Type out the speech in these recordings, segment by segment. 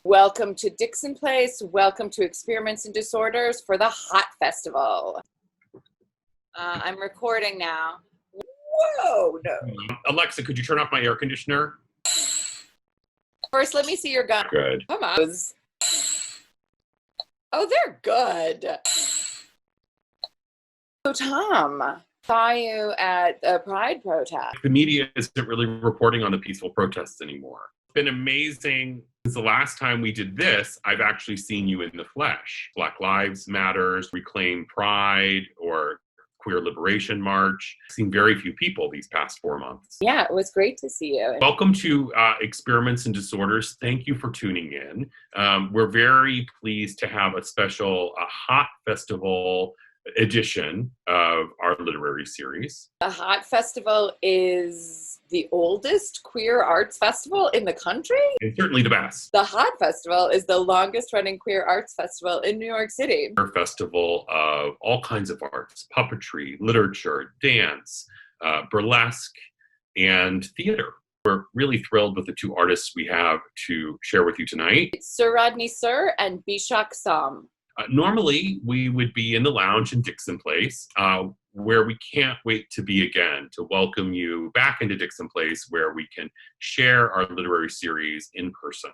Welcome to Dixon Place. Welcome to Experiments and Disorders for the Hot Festival. I'm recording now. Whoa, no. Alexa, could you turn off my air conditioner? First, let me see your gun. Good. Come on. Oh, they're good. So, Tom, saw you at a Pride protest. The media isn't really reporting on the peaceful protests anymore. It's been amazing. Since the last time we did this, I've actually seen you in the flesh. Black Lives Matters, Reclaim Pride, or Queer Liberation March. I've seen very few people these past 4 months. Yeah, it was great to see you. Welcome to Experiments and Disorders. Thank you for tuning in. We're very pleased to have a special Hot Festival edition of our literary series. The Hot Festival is the oldest queer arts festival in the country. It's certainly the best. The Hot Festival is the longest running queer arts festival in New York City. A festival of all kinds of arts, puppetry, literature, dance, burlesque, and theater. We're really thrilled with the two artists we have to share with you tonight. It's Sur Rodney and Bishakh. Normally, we would be in the lounge in Dixon Place, where we can't wait to be again, to welcome you back into Dixon Place, where we can share our literary series in person.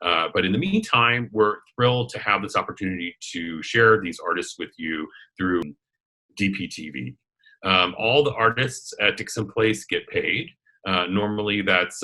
But in the meantime, we're thrilled to have this opportunity to share these artists with you through DPTV. All the artists at Dixon Place get paid. Normally that's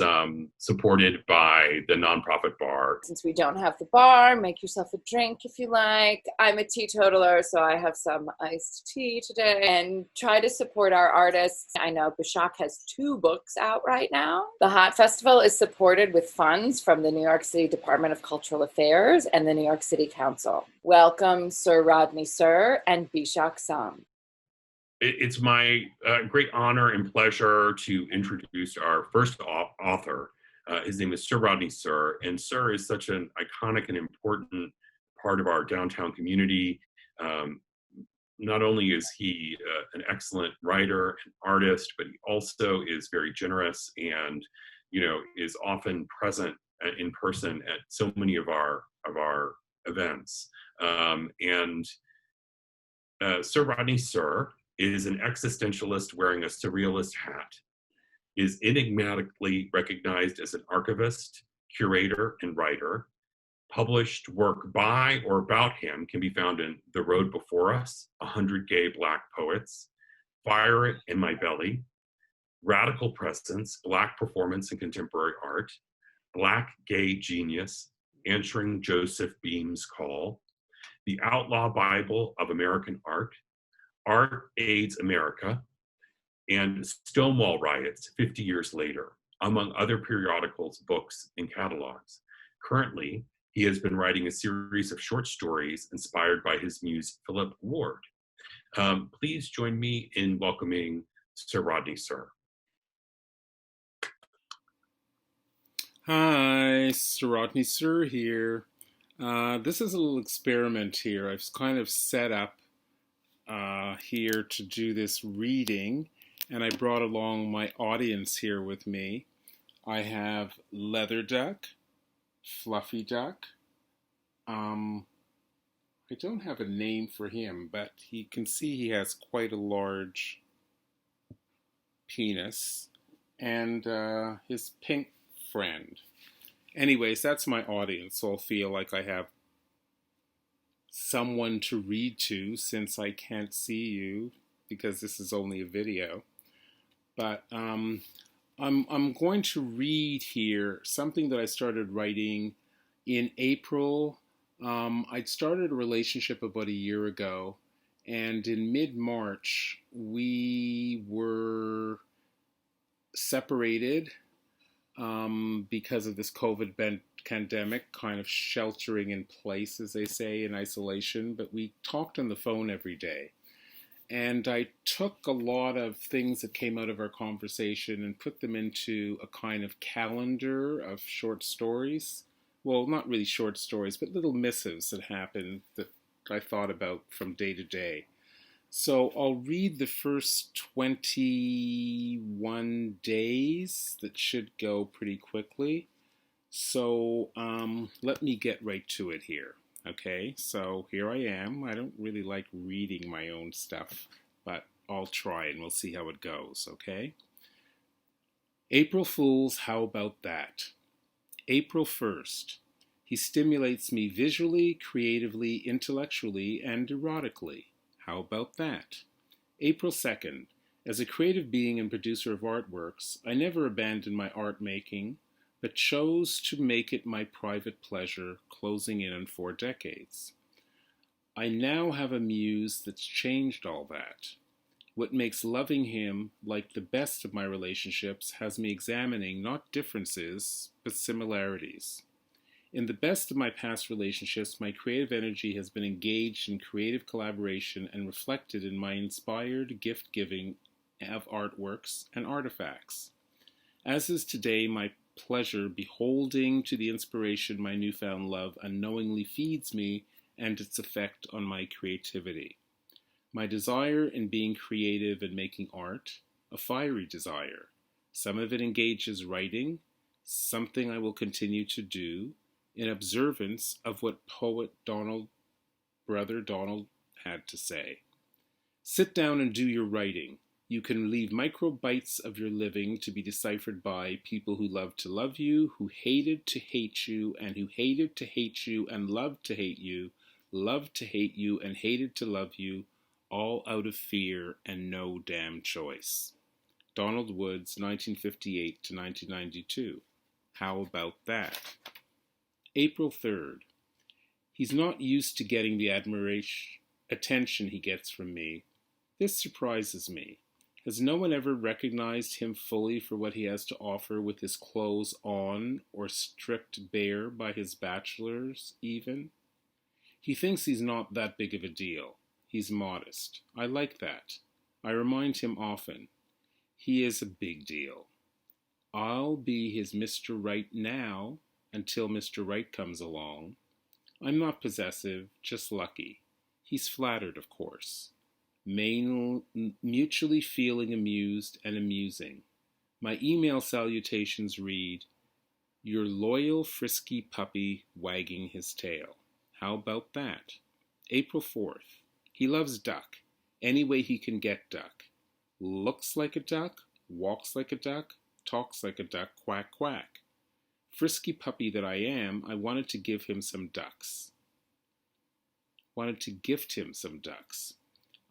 supported by the nonprofit bar. Since we don't have the bar, make yourself a drink if you like. I'm a teetotaler, so I have some iced tea today. And try to support our artists. I know Bishakh has 2 books out right now. The Hot Festival is supported with funds from the New York City Department of Cultural Affairs and the New York City Council. Welcome, Sur Rodney and Bishakh. It's my great honor and pleasure to introduce our first author. His name is Sur Rodney, and Sur is such an iconic and important part of our downtown community. Not only is he an excellent writer and artist, but he also is very generous and, is often present in person at so many of our events. Sur Rodney is an existentialist wearing a surrealist hat, is enigmatically recognized as an archivist, curator, and writer. Published work by or about him can be found in The Road Before Us, 100 Gay Black Poets, Fire It in My Belly, Radical Presence, Black Performance in Contemporary Art, Black Gay Genius, Answering Joseph Beam's Call, The Outlaw Bible of American Art, Art AIDS America, and Stonewall Riots 50 Years Later, among other periodicals, books, and catalogs. Currently, he has been writing a series of short stories inspired by his muse, Phillip Ward. Please join me in welcoming Sur Rodney. Hi, Sur Rodney here. This is a little experiment here. I've kind of set up here to do this reading, and I brought along my audience here with me. I have Leather Duck, Fluffy Duck. I don't have a name for him, but you can see he has quite a large penis, and his pink friend. Anyways, that's my audience, so I'll feel like I have someone to read to since I can't see you because this is only a video. But I'm going to read here something that I started writing in April. I'd started a relationship about a year ago, and in mid-March we were separated because of this COVID pandemic, kind of sheltering in place, as they say, in isolation, but we talked on the phone every day. And I took a lot of things that came out of our conversation and put them into a kind of calendar of short stories. Well, not really short stories, but little missives that happened that I thought about from day to day. So I'll read the first 21 days that should go pretty quickly. So let me get right to it here. Okay, so here I am. I don't really like reading my own stuff, but I'll try and we'll see how it goes, okay? April Fools, how about that? April 1st. He stimulates me visually, creatively, intellectually, and erotically. How about that? April 2nd. As a creative being and producer of artworks, I never abandoned my art making, but chose to make it my private pleasure, closing in on 4 decades. I now have a muse that's changed all that. What makes loving him like the best of my relationships has me examining not differences, but similarities. In the best of my past relationships, my creative energy has been engaged in creative collaboration and reflected in my inspired gift-giving of artworks and artifacts. As is today my pleasure beholding to the inspiration my newfound love unknowingly feeds me and its effect on my creativity. My desire in being creative and making art, a fiery desire. Some of it engages writing, something I will continue to do, in observance of what poet Brother Donald had to say. Sit down and do your writing. You can leave microbites of your living to be deciphered by people who love to love you, who hated to hate you, and who hated to hate you and loved to hate you, loved to hate you and hated to love you, all out of fear and no damn choice. Donald Woods, 1958 to 1992. How about that? April 3rd. He's not used to getting the attention he gets from me. This surprises me. Has no one ever recognized him fully for what he has to offer with his clothes on or stripped bare by his bachelors, even? He thinks he's not that big of a deal. He's modest. I like that. I remind him often. He is a big deal. I'll be his Mr. Right now until Mr. Right comes along. I'm not possessive, just lucky. He's flattered, of course. Mutually feeling amused and amusing. My email salutations read, your loyal frisky puppy wagging his tail. How about that? April 4th. He loves duck. Any way he can get duck. Looks like a duck, walks like a duck, talks like a duck, quack, quack. Frisky puppy that I am, I wanted to give him some ducks. Wanted to gift him some ducks.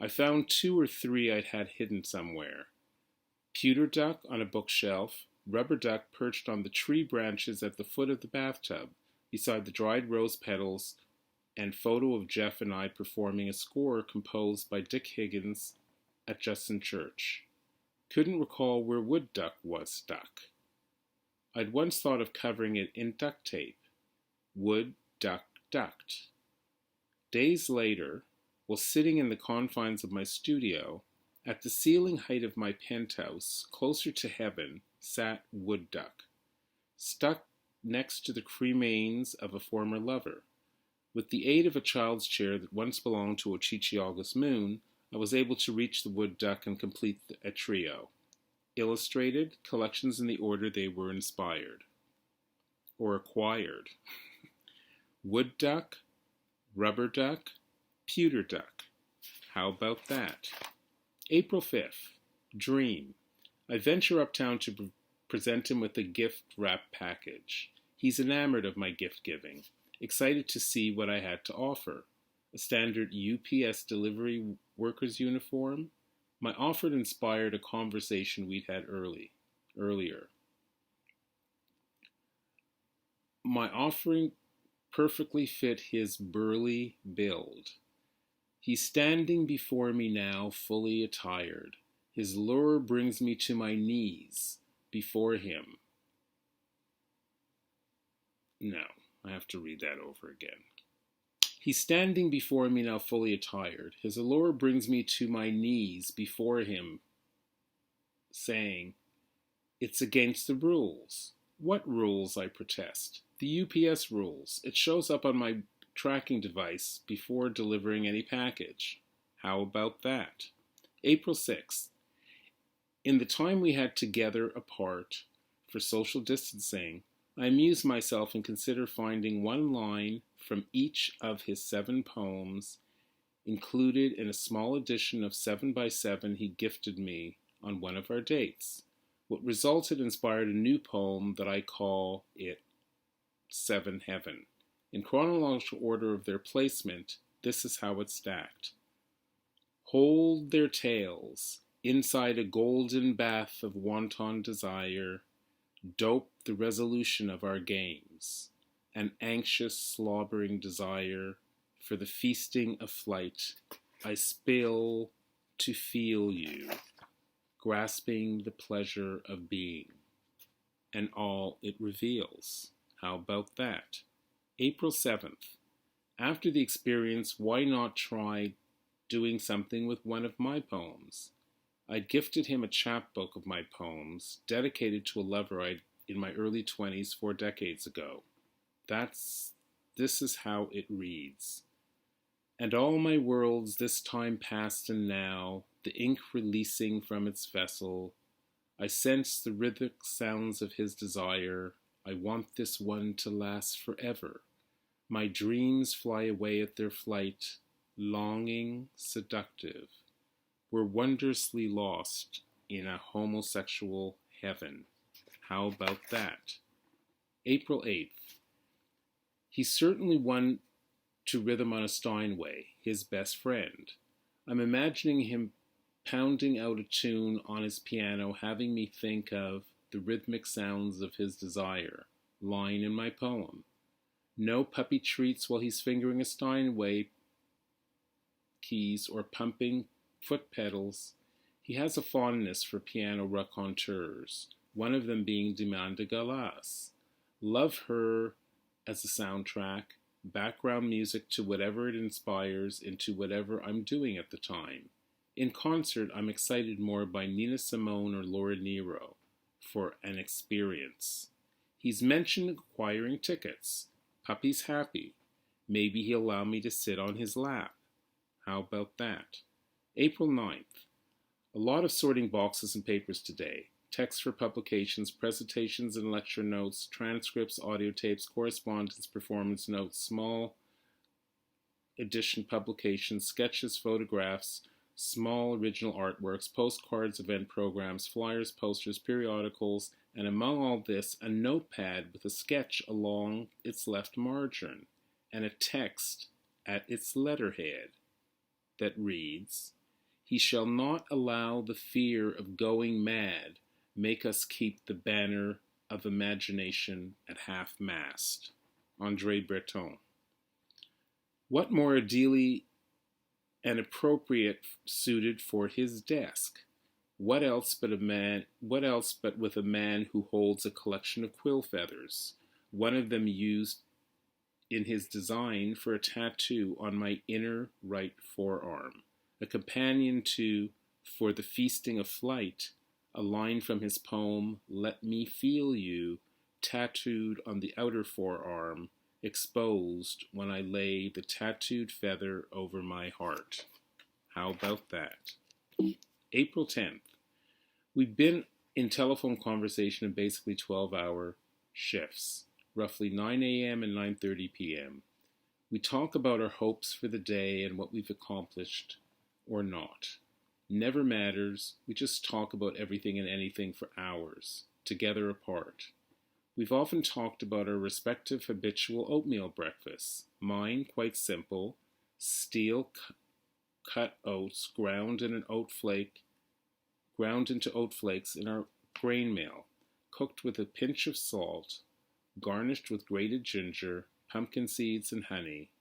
I found 2 or 3 I'd had hidden somewhere. Pewter duck on a bookshelf, rubber duck perched on the tree branches at the foot of the bathtub, beside the dried rose petals, and photo of Jeff and I performing a score composed by Dick Higgins at Justin Church. Couldn't recall where wood duck was stuck. I'd once thought of covering it in duct tape. Wood, duck, ducked. Days later, while sitting in the confines of my studio, at the ceiling height of my penthouse, closer to heaven, sat wood duck, stuck next to the cremains of a former lover. With the aid of a child's chair that once belonged to Ochichi August Moon, I was able to reach the wood duck and complete a trio. Illustrated, collections in the order they were inspired or acquired. Wood duck, rubber duck, pewter duck. How about that? April 5th. Dream. I venture uptown to present him with a gift wrap package. He's enamored of my gift giving, excited to see what I had to offer. A standard UPS delivery worker's uniform. My offer inspired a conversation we'd had earlier. My offering perfectly fit his burly build. He's standing before me now, fully attired. His lure brings me to my knees before him. No, I have to read that over again. He's standing before me now, fully attired. His allure brings me to my knees before him, saying, "It's against the rules." What rules, I protest? The UPS rules. It shows up on my tracking device before delivering any package. How about that? April 6th. In the time we had together apart for social distancing, I amuse myself and consider finding one line from each of his 7 poems included in a small edition of 7 by 7 he gifted me on one of our dates. What resulted inspired a new poem that I call it 7 Heaven. In chronological order of their placement, this is how it's stacked. Hold their tails inside a golden bath of wanton desire, dope the resolution of our games, an anxious slobbering desire for the feasting of flight. I spill to feel you, grasping the pleasure of being, and all it reveals. How about that? April 7th. After the experience, why not try doing something with one of my poems? I'd gifted him a chapbook of my poems, dedicated to a lover I'd in my early 20s 4 decades ago. This is how it reads. And all my worlds this time past and now, the ink releasing from its vessel, I sense the rhythmic sounds of his desire. I want this one to last forever. My dreams fly away at their flight, longing, seductive. We're wondrously lost in a homosexual heaven. How about that? April 8th. He's certainly one to rhythm on a Steinway, his best friend. I'm imagining him pounding out a tune on his piano, having me think of the rhythmic sounds of his desire, line in my poem. No puppy treats while he's fingering a Steinway keys or pumping foot pedals. He has a fondness for piano raconteurs, one of them being Demand de Galas. Love her as a soundtrack, background music to whatever it inspires into whatever I'm doing at the time. In concert, I'm excited more by Nina Simone or Laura Nero for an experience. He's mentioned acquiring tickets. Puppy's happy. Maybe he'll allow me to sit on his lap. How about that? April 9th. A lot of sorting boxes and papers today. Texts for publications, presentations and lecture notes, transcripts, audio tapes, correspondence, performance notes, small edition publications, sketches, photographs, small original artworks, postcards, event programs, flyers, posters, periodicals, and among all this, a notepad with a sketch along its left margin and a text at its letterhead that reads, "He shall not allow the fear of going mad make us keep the banner of imagination at half-mast." André Breton. What more ideally and appropriate suited for his desk? What else but with a man who holds a collection of quill feathers, one of them used in his design for a tattoo on my inner right forearm, a companion to For the Feasting of Flight, a line from his poem Let Me Feel You, tattooed on the outer forearm, exposed when I lay the tattooed feather over my heart. How about that? April 10th. We've been in telephone conversation in basically 12-hour shifts, roughly 9 a.m. and 9:30 p.m. We talk about our hopes for the day and what we've accomplished or not. Never matters. We just talk about everything and anything for hours, together apart. We've often talked about our respective habitual oatmeal breakfasts. Mine, quite simple, steel cut oats ground into oat flakes in our grain mill, cooked with a pinch of salt, garnished with grated ginger, pumpkin seeds, and honey.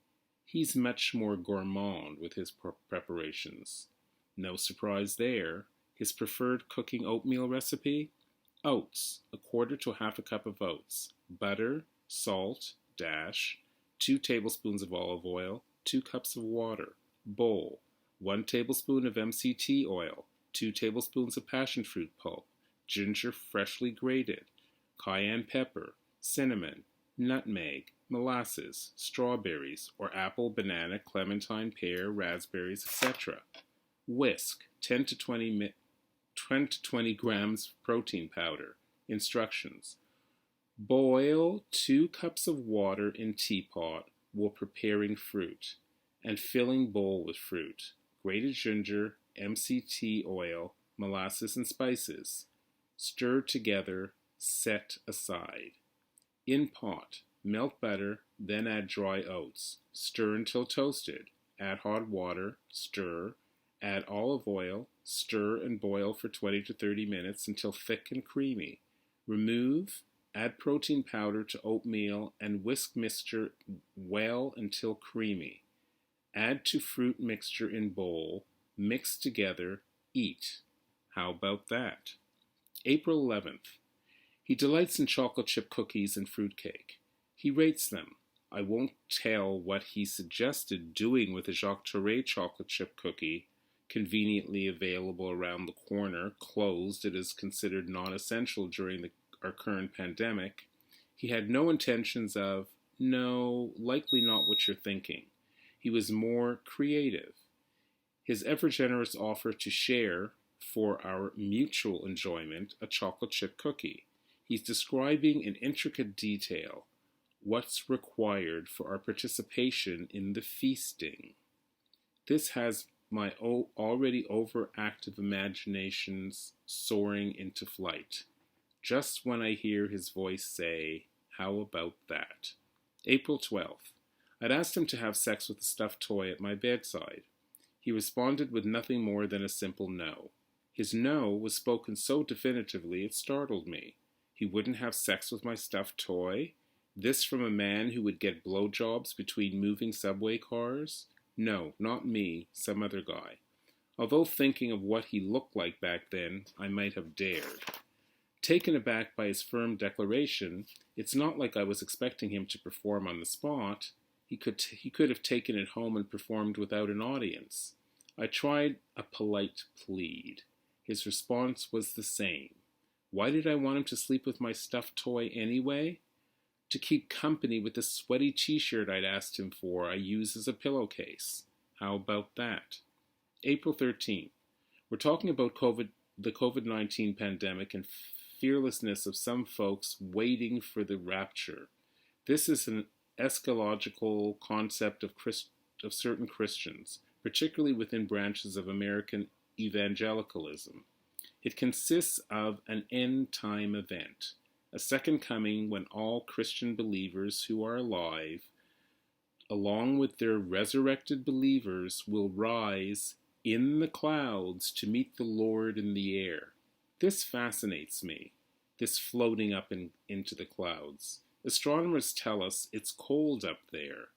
He's much more gourmand with his preparations. No surprise there. His preferred cooking oatmeal recipe? Oats, 1/4 to 1/2 cup of oats, butter, salt, 2 tablespoons of olive oil, 2 cups of water, bowl, 1 tablespoon of MCT oil, 2 tablespoons of passion fruit pulp, ginger freshly grated, cayenne pepper, cinnamon, nutmeg, molasses, strawberries, or apple, banana, clementine, pear, raspberries, etc. Whisk, 10 to 20 grams protein powder. Instructions. Boil 2 cups of water in teapot while preparing fruit, and filling bowl with fruit, grated ginger, MCT oil, molasses, and spices. Stir together, set aside. In pot, melt butter, then add dry oats. Stir until toasted. Add hot water, stir, add olive oil, stir and boil for 20 to 30 minutes until thick and creamy. Remove, add protein powder to oatmeal and whisk mixture well until creamy. Add to fruit mixture in bowl, mix together, eat. How about that? April 11th. He delights in chocolate chip cookies and fruitcake. He rates them. I won't tell what he suggested doing with a Jacques Touré chocolate chip cookie, conveniently available around the corner, closed. It is considered non-essential during our current pandemic. He had no intentions of, no, likely not what you're thinking. He was more creative. His ever-generous offer to share, for our mutual enjoyment, a chocolate chip cookie. He's describing in intricate detail what's required for our participation in the feasting. This has my already overactive imaginations soaring into flight. Just when I hear his voice say, how about that? April 12th. I'd asked him to have sex with a stuffed toy at my bedside. He responded with nothing more than a simple no. His no was spoken so definitively it startled me. He wouldn't have sex with my stuffed toy? This from a man who would get blowjobs between moving subway cars? No, not me, some other guy. Although thinking of what he looked like back then, I might have dared. Taken aback by his firm declaration, it's not like I was expecting him to perform on the spot. He could have taken it home and performed without an audience. I tried a polite plead. His response was the same. Why did I want him to sleep with my stuffed toy anyway? To keep company with the sweaty t-shirt I'd asked him for I use as a pillowcase. How about that? April 13th. We're talking about the COVID-19 pandemic and fearlessness of some folks waiting for the rapture. This is an eschatological concept of certain Christians, particularly within branches of American evangelicalism. It consists of an end-time event, a second coming when all Christian believers who are alive, along with their resurrected believers, will rise in the clouds to meet the Lord in the air. This fascinates me, this floating up into the clouds. Astronomers tell us it's cold up there.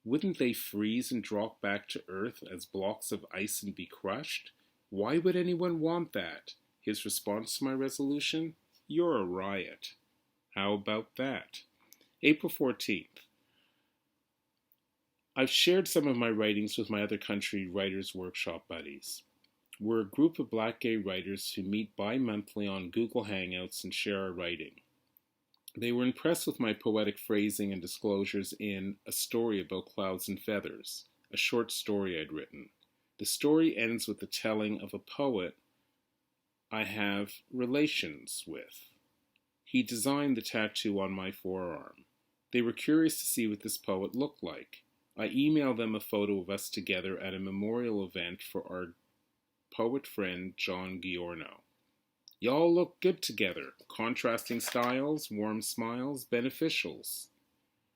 Wouldn't they freeze and drop back to Earth as blocks of ice and be crushed? Why would anyone want that? His response to my resolution? You're a riot. How about that? April 14th. I've shared some of my writings with my other country writers' workshop buddies. We're a group of Black gay writers who meet bi-monthly on Google Hangouts and share our writing. They were impressed with my poetic phrasing and disclosures in A Story About Clouds and Feathers, a short story I'd written. The story ends with the telling of a poet I have relations with. He designed the tattoo on my forearm. They were curious to see what this poet looked like. I emailed them a photo of us together at a memorial event for our poet friend John Giorno. Y'all look good together. Contrasting styles, warm smiles, beneficials,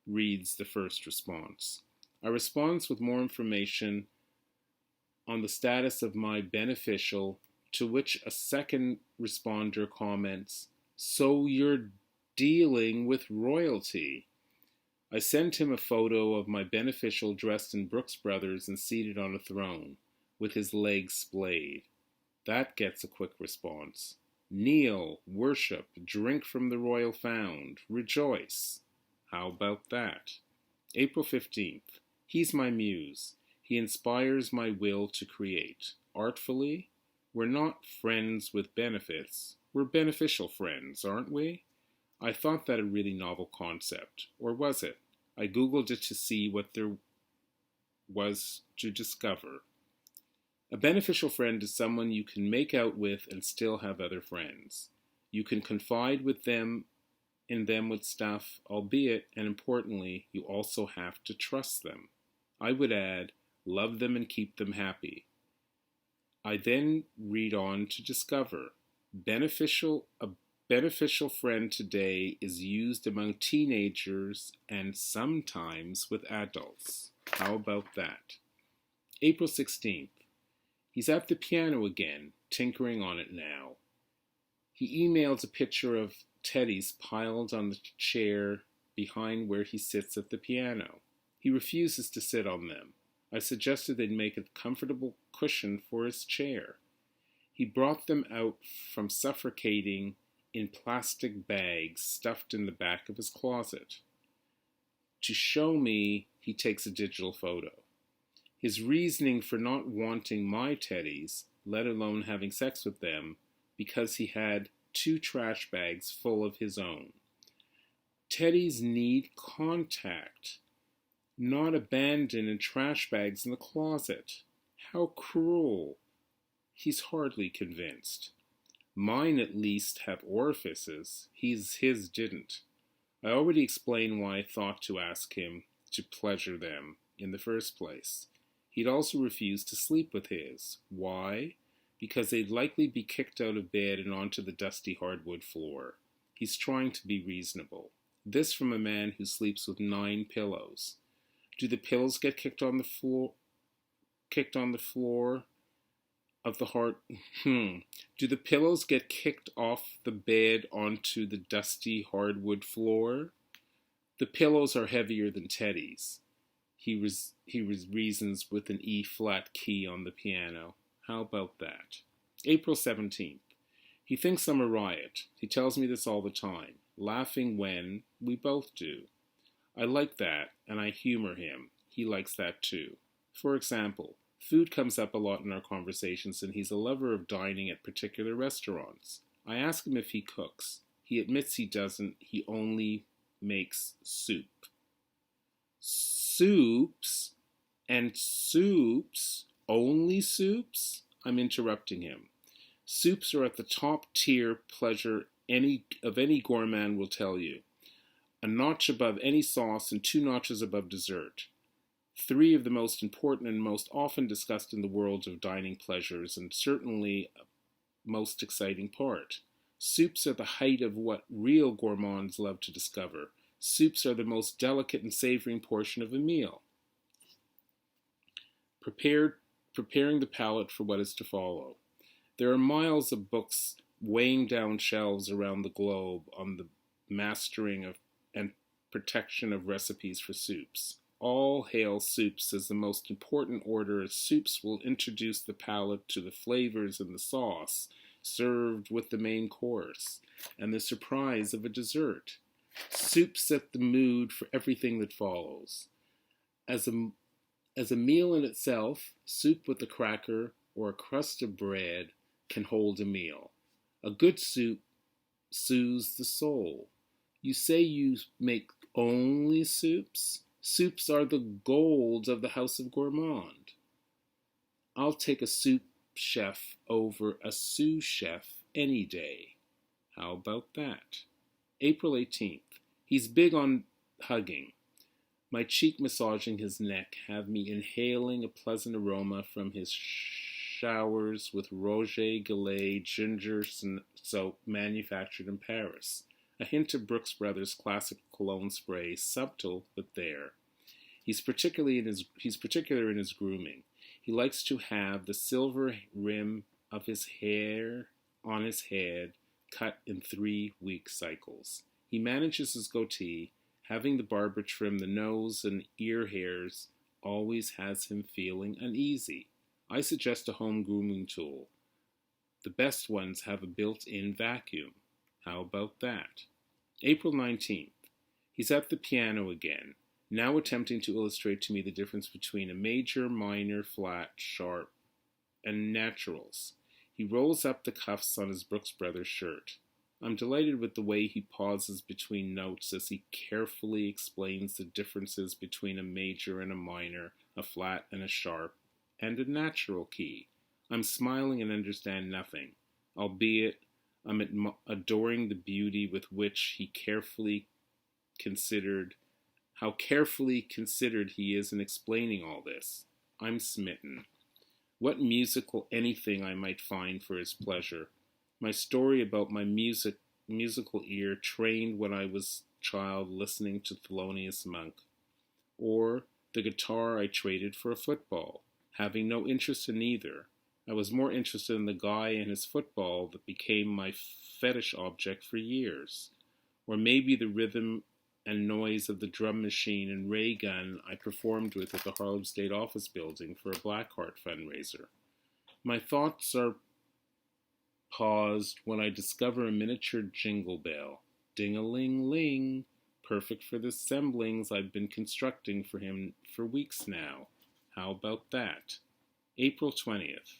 reads the first response. I respond with more information on the status of my beneficial, to which a second responder comments, so you're dealing with royalty. I sent him a photo of my beneficial dressed in Brooks Brothers and seated on a throne, with his legs splayed. That gets a quick response. Kneel, worship, drink from the royal fount, rejoice. How about that? April 15th. He's my muse. He inspires my will to create. Artfully, we're not friends with benefits. We're beneficial friends, aren't we? I thought that a really novel concept. Or was it? I Googled it to see what there was to discover. A beneficial friend is someone you can make out with and still have other friends. You can confide with them in them with stuff, albeit, and importantly, you also have to trust them. I would add, love them and keep them happy. I then read on to discover a beneficial friend today is used among teenagers and sometimes with adults. How about that? April 16th. He's at the piano again, tinkering on it now. He emails a picture of teddies piled on the chair behind where he sits at the piano. He refuses to sit on them. I suggested they'd make a comfortable cushion for his chair. He brought them out from suffocating in plastic bags stuffed in the back of his closet. To show me, he takes a digital photo. His reasoning for not wanting my teddies, let alone having sex with them, because he had 2 trash bags full of his own. Teddies need contact, not abandoned in trash bags in the closet. How cruel. He's hardly convinced. Mine at least have orifices. His didn't. I already explained why I thought to ask him to pleasure them in the first place. He'd also refused to sleep with his. Why? Because they'd likely be kicked out of bed and onto the dusty hardwood floor. He's trying to be reasonable. This from a man who sleeps with 9 pillows. Do the pillows get kicked on the floor of the heart? Do the pillows get kicked off the bed onto the dusty hardwood floor? The pillows are heavier than teddies. He reasons with an E-flat key on the piano. How about that? April 17th. He thinks I'm a riot. He tells me this all the time, laughing when we both do. I like that, and I humor him. He likes that too. For example, food comes up a lot in our conversations, and he's a lover of dining at particular restaurants. I ask him if he cooks. He admits he doesn't. He only makes soup. Soups? And soups? Only soups? I'm interrupting him. Soups are at the top tier pleasure any gourmand will tell you. A notch above any sauce and 2 notches above dessert. 3 of the most important and most often discussed in the world of dining pleasures, and certainly most exciting part. Soups are the height of what real gourmands love to discover. Soups are the most delicate and savoring portion of a meal. Preparing the palate for what is to follow. There are miles of books weighing down shelves around the globe on the mastering of and protection of recipes for soups. All hail soups as the most important order, as soups will introduce the palate to the flavors and the sauce served with the main course and the surprise of a dessert. Soup set the mood for everything that follows. As a meal in itself, soup with a cracker or a crust of bread can hold a meal. A good soup soothes the soul. You say you make only soups? Soups are the gold of the House of Gourmand. I'll take a soup chef over a sous chef any day. How about that? April 18th. He's big on hugging. My cheek massaging his neck have me inhaling a pleasant aroma from his showers with Roger Gallet ginger soap manufactured in Paris. A hint of Brooks Brothers classic cologne spray, subtle but there. He's particular in his grooming. He likes to have the silver rim of his hair on his head cut in 3-week cycles. He manages his goatee. Having the barber trim the nose and ear hairs always has him feeling uneasy. I suggest a home grooming tool. The best ones have a built-in vacuum. How about that? April 19th. He's at the piano again, now attempting to illustrate to me the difference between a major, minor, flat, sharp, and naturals. He rolls up the cuffs on his Brooks Brothers shirt. I'm delighted with the way he pauses between notes as he carefully explains the differences between a major and a minor, a flat and a sharp, and a natural key. I'm smiling and understand nothing, albeit I'm adoring the beauty with which he how carefully considered he is in explaining all this. I'm smitten. What musical anything I might find for his pleasure. My story about my musical ear trained when I was a child listening to Thelonious Monk. Or the guitar I traded for a football, having no interest in either. I was more interested in the guy and his football that became my fetish object for years. Or maybe the rhythm and noise of the drum machine and ray gun I performed with at the Harlem State Office Building for a Blackheart fundraiser. My thoughts are paused when I discover a miniature jingle bell. Ding-a-ling-ling, perfect for the semblings I've been constructing for him for weeks now. How about that? April 20th.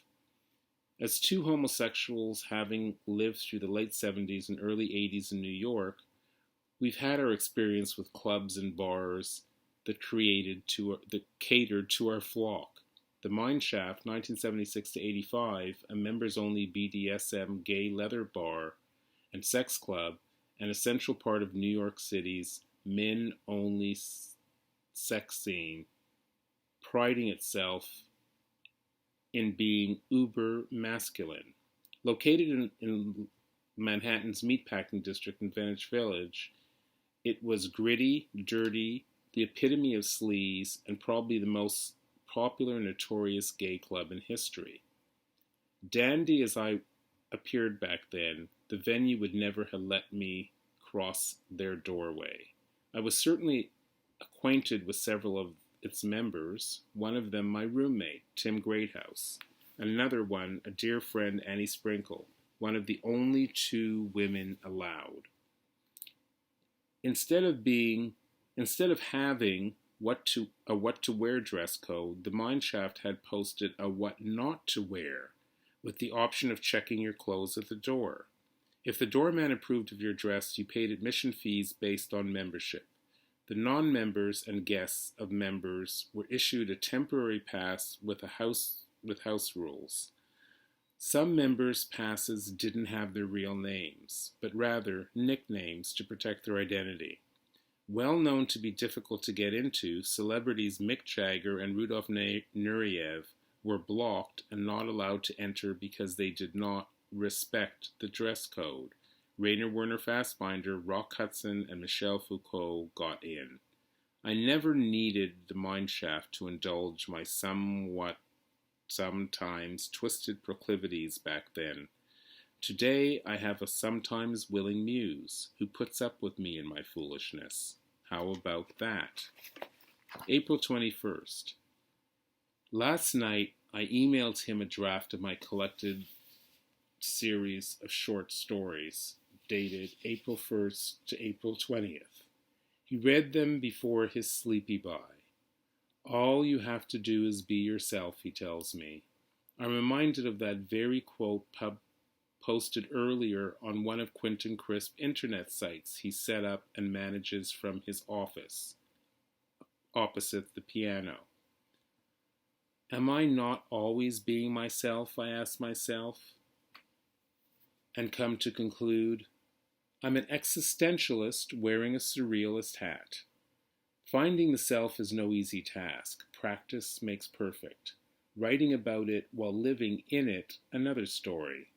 As two homosexuals having lived through the late 70s and early 80s in New York, we've had our experience with clubs and bars that catered to our flock. The Mineshaft, 1976 to 85, a members-only BDSM gay leather bar and sex club, an essential part of New York City's men-only sex scene, priding itself in being uber masculine. Located in Manhattan's meatpacking district in Greenwich Village, it was gritty, dirty, the epitome of sleaze, and probably the most popular and notorious gay club in history. Dandy as I appeared back then, the venue would never have let me cross their doorway. I was certainly acquainted with several of its members, one of them my roommate, Tim Greathouse, another one, a dear friend, Annie Sprinkle, one of the only two women allowed. Instead of having a what to wear dress code, the Mineshaft had posted a what not to wear, with the option of checking your clothes at the door. If the doorman approved of your dress, you paid admission fees based on membership. The non-members and guests of members were issued a temporary pass with house rules. Some members' passes didn't have their real names, but rather nicknames to protect their identity. Well known to be difficult to get into, celebrities Mick Jagger and Rudolf Nureyev were blocked and not allowed to enter because they did not respect the dress code. Rainer Werner Fassbinder, Rock Hudson, and Michel Foucault got in. I never needed the Mineshaft to indulge my sometimes twisted proclivities back then. Today I have a sometimes willing muse who puts up with me in my foolishness. How about that? April 21st. Last night I emailed him a draft of my collected series of short stories, dated April 1st to April 20th. He read them before his sleepy bye. All you have to do is be yourself, he tells me. I'm reminded of that very quote posted earlier on one of Quentin Crisp's internet sites he set up and manages from his office, opposite the piano. Am I not always being myself, I ask myself, and come to conclude, I'm an existentialist wearing a surrealist hat. Finding the self is no easy task. Practice makes perfect. Writing about it while living in it, another story.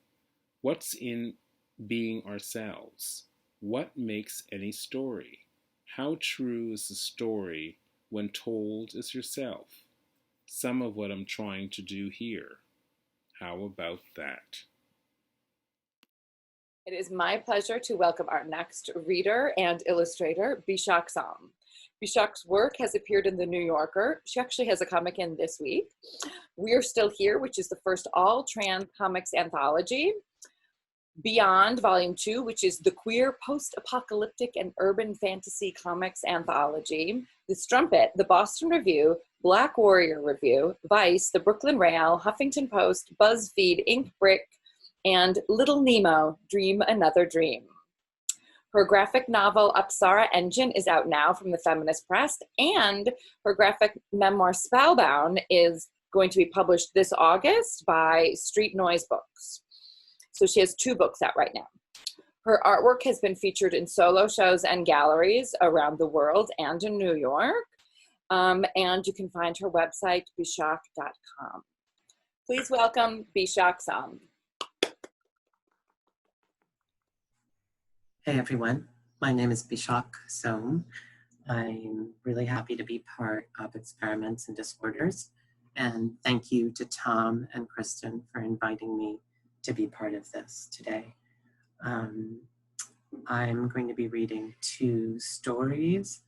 What's in being ourselves? What makes any story? How true is the story when told as yourself? Some of what I'm trying to do here. How about that? It is my pleasure to welcome our next reader and illustrator, Bishakh Sam. Bishakh's work has appeared in The New Yorker. She actually has a comic in this week. We're Still Here, which is the first all-trans comics anthology. Beyond, Volume 2, which is the queer, post-apocalyptic, and urban fantasy comics anthology. The Strumpet, the Boston Review, Black Warrior Review, Vice, the Brooklyn Rail, Huffington Post, BuzzFeed, Ink Brick, and Little Nemo, Dream Another Dream. Her graphic novel, Apsara Engine, is out now from the Feminist Press, and her graphic memoir, Spellbound, is going to be published this August by Street Noise Books. So she has 2 books out right now. Her artwork has been featured in solo shows and galleries around the world and in New York. And you can find her website, bishakh.com. Please welcome Bishakh Som. Hey everyone, my name is Bishakh Som. I'm really happy to be part of Experiments and Disorders, and thank you to Tom and Christen for inviting me to be part of this today. I'm going to be reading 2 stories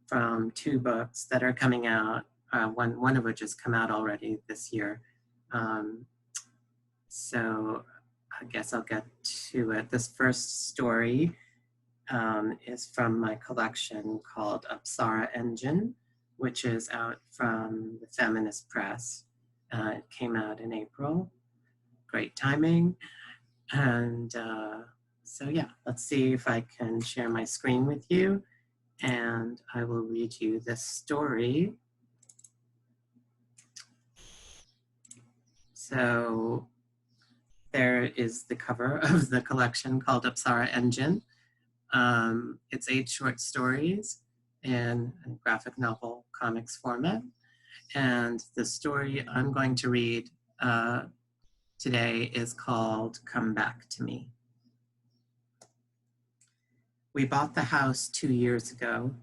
from 2 books that are coming out, one of which has come out already this year. So I guess I'll get to it. This first story is from my collection called Apsara Engine, which is out from the Feminist Press. It came out in April. Great timing. And so yeah, let's see if I can share my screen with you, and I will read you this story. So there is the cover of the collection called Apsara Engine. It's 8 short stories in a graphic novel comics format. And the story I'm going to read today is called Come Back to Me. We bought the house 2 years ago.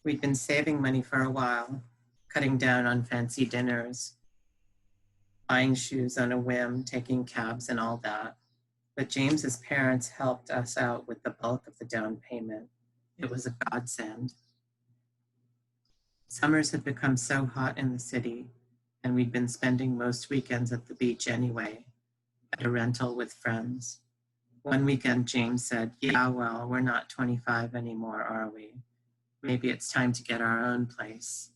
We'd been saving money for a while, cutting down on fancy dinners, buying shoes on a whim, taking cabs and all that. But James's parents helped us out with the bulk of the down payment. It was a godsend. Summers had become so hot in the city, and we'd been spending most weekends at the beach anyway, at a rental with friends. One weekend, James said, "Yeah, well, we're not 25 anymore, are we? Maybe it's time to get our own place."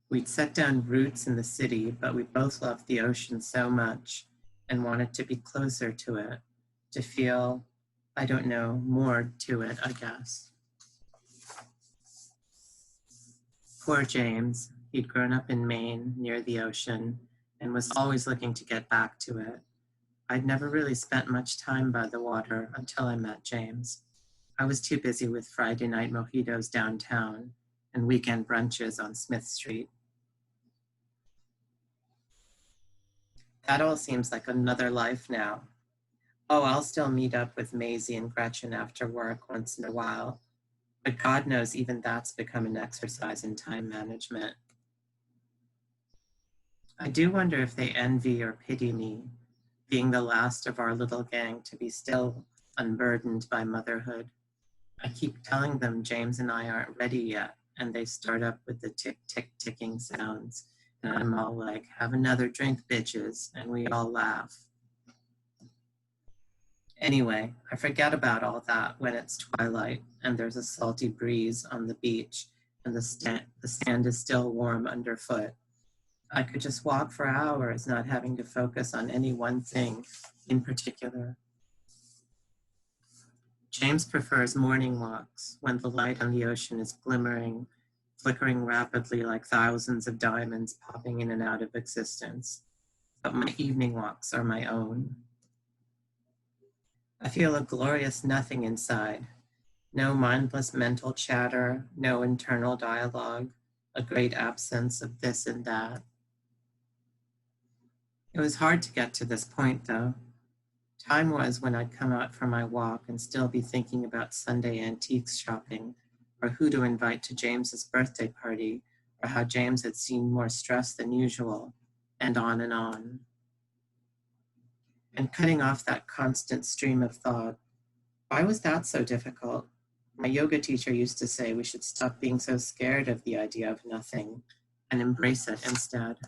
We'd set down roots in the city, but we both loved the ocean so much and wanted to be closer to it, to feel, I don't know, more to it, I guess. Poor James. He'd grown up in Maine, near the ocean, and was always looking to get back to it. I'd never really spent much time by the water until I met James. I was too busy with Friday night mojitos downtown and weekend brunches on Smith Street. That all seems like another life now. Oh, I'll still meet up with Maisie and Gretchen after work once in a while, but God knows even that's become an exercise in time management. I do wonder if they envy or pity me, being the last of our little gang to be still unburdened by motherhood. I keep telling them James and I aren't ready yet, and they start up with the tick-tick-ticking sounds. And I'm all like, "Have another drink, bitches," and we all laugh. Anyway, I forget about all that when it's twilight and there's a salty breeze on the beach and the sand is still warm underfoot. I could just walk for hours, not having to focus on any one thing in particular. James prefers morning walks when the light on the ocean is glimmering, flickering rapidly like thousands of diamonds popping in and out of existence. But my evening walks are my own. I feel a glorious nothing inside. No mindless mental chatter, no internal dialogue, a great absence of this and that. It was hard to get to this point, though. Time was when I'd come out for my walk and still be thinking about Sunday antiques shopping, or who to invite to James's birthday party, or how James had seemed more stressed than usual, and on and on. And cutting off that constant stream of thought, why was that so difficult? My yoga teacher used to say we should stop being so scared of the idea of nothing and embrace it instead.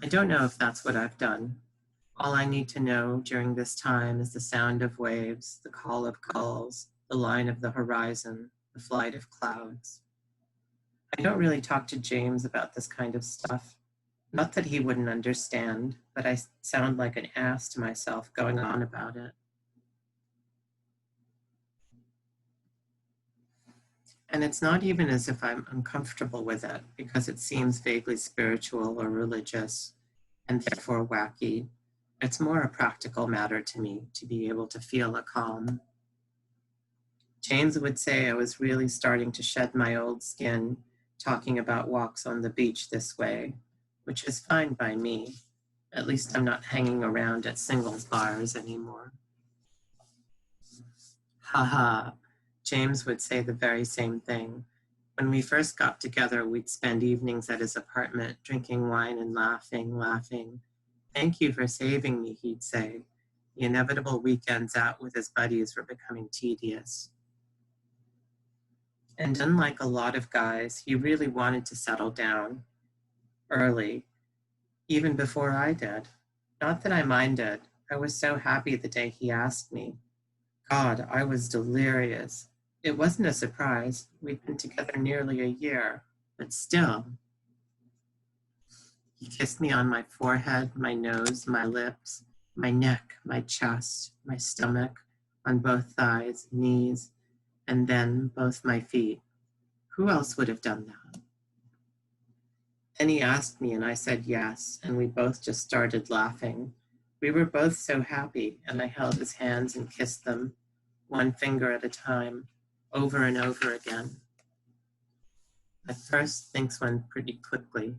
I don't know if that's what I've done. All I need to know during this time is the sound of waves, the call of gulls, the line of the horizon, the flight of clouds. I don't really talk to James about this kind of stuff. Not that he wouldn't understand, but I sound like an ass to myself going on about it. And it's not even as if I'm uncomfortable with it, because it seems vaguely spiritual or religious and therefore wacky. It's more a practical matter to me to be able to feel a calm. James would say I was really starting to shed my old skin talking about walks on the beach this way, which is fine by me. At least I'm not hanging around at singles bars anymore. Haha, James would say the very same thing. When we first got together, we'd spend evenings at his apartment, drinking wine and laughing. Thank you for saving me, he'd say. The inevitable weekends out with his buddies were becoming tedious. And unlike a lot of guys, he really wanted to settle down early, even before I did. Not that I minded. I was so happy the day he asked me. God, I was delirious. It wasn't a surprise. We'd been together nearly a year, but still. He kissed me on my forehead, my nose, my lips, my neck, my chest, my stomach, on both thighs, knees, and then both my feet. Who else would have done that? Then he asked me and I said yes, and we both just started laughing. We were both so happy, and I held his hands and kissed them, one finger at a time, over and over again. At first, things went pretty quickly.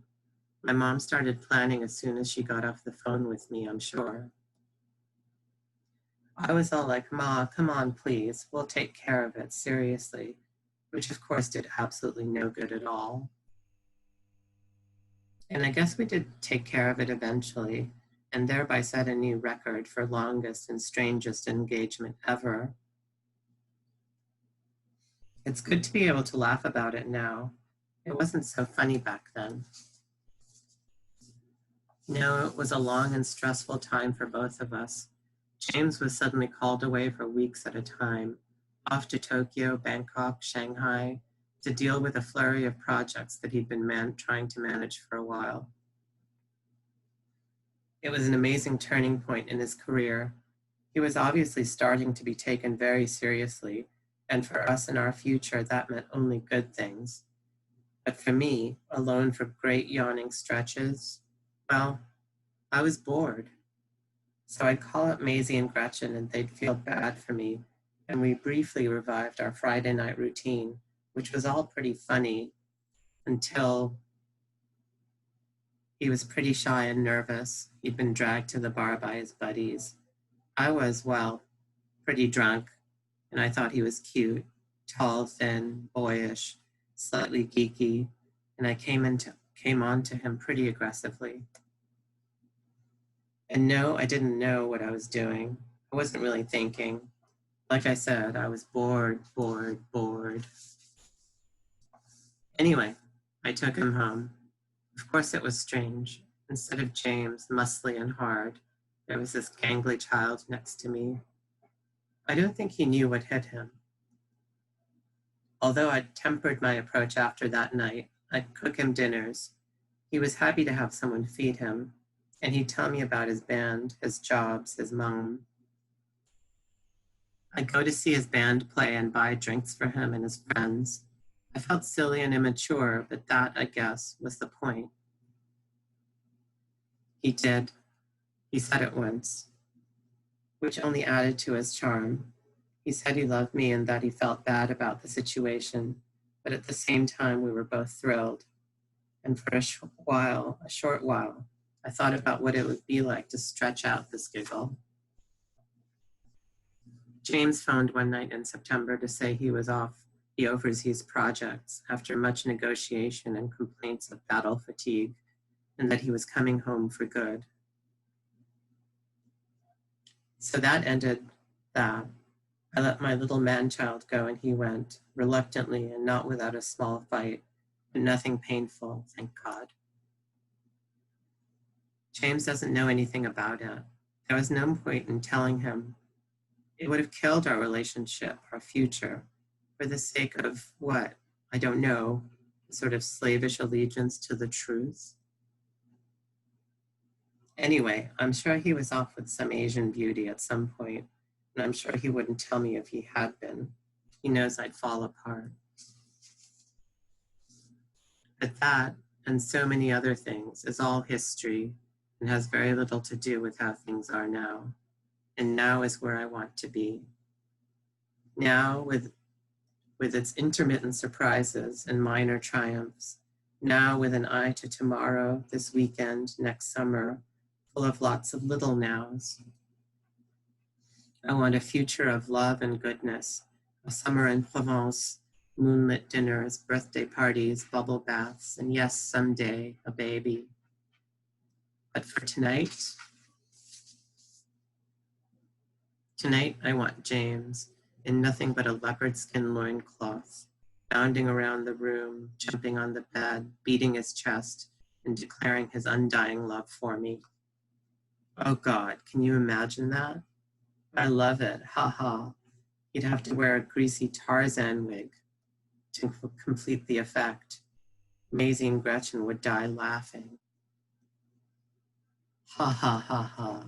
My mom started planning as soon as she got off the phone with me, I'm sure. I was all like, Ma, come on, please. We'll take care of it, seriously, which of course did absolutely no good at all. And I guess we did take care of it eventually, and thereby set a new record for longest and strangest engagement ever. It's good to be able to laugh about it now. It wasn't so funny back then. No, it was a long and stressful time for both of us. James was suddenly called away for weeks at a time, off to Tokyo, Bangkok, Shanghai, to deal with a flurry of projects that he'd been trying to manage for a while. It was an amazing turning point in his career. He was obviously starting to be taken very seriously, and for us and our future, that meant only good things. But for me, alone for great yawning stretches, well, I was bored. So I'd call up Maisie and Gretchen and they'd feel bad for me, and we briefly revived our Friday night routine, which was all pretty funny until he was pretty shy and nervous. He'd been dragged to the bar by his buddies. I was, well, pretty drunk, and I thought he was cute, tall, thin, boyish, slightly geeky, and I came on to him pretty aggressively. And no, I didn't know what I was doing. I wasn't really thinking. Like I said, I was bored. Anyway, I took him home. Of course it was strange. Instead of James, muscly and hard, there was this gangly child next to me. I don't think he knew what hit him. Although I'd tempered my approach after that night, I'd cook him dinners. He was happy to have someone feed him, and he'd tell me about his band, his jobs, his mom. I'd go to see his band play and buy drinks for him and his friends. I felt silly and immature, but that, I guess, was the point. He did. He said it once, which only added to his charm. He said he loved me and that he felt bad about the situation, but at the same time, we were both thrilled. And for a short while, I thought about what it would be like to stretch out this giggle. James phoned one night in September to say he was off the overseas projects after much negotiation and complaints of battle fatigue, and that he was coming home for good. So that ended that. I let my little man-child go and he went, reluctantly and not without a small fight, but nothing painful, thank God. James doesn't know anything about it. There was no point in telling him. It would have killed our relationship, our future, for the sake of what? I don't know, a sort of slavish allegiance to the truth. Anyway, I'm sure he was off with some Asian beauty at some point, and I'm sure he wouldn't tell me if he had been. He knows I'd fall apart. But that, and so many other things, is all history and has very little to do with how things are now. And now is where I want to be. Now with its intermittent surprises and minor triumphs. Now with an eye to tomorrow, this weekend, next summer, full of lots of little nows. I want a future of love and goodness, a summer in Provence, moonlit dinners, birthday parties, bubble baths, and yes, someday, a baby. But for tonight I want James in nothing but a leopard skin loincloth, bounding around the room, jumping on the bed, beating his chest, and declaring his undying love for me. Oh God, can you imagine that? I love it, ha ha. He'd have to wear a greasy Tarzan wig to complete the effect. Maisie and Gretchen would die laughing. Ha ha ha ha.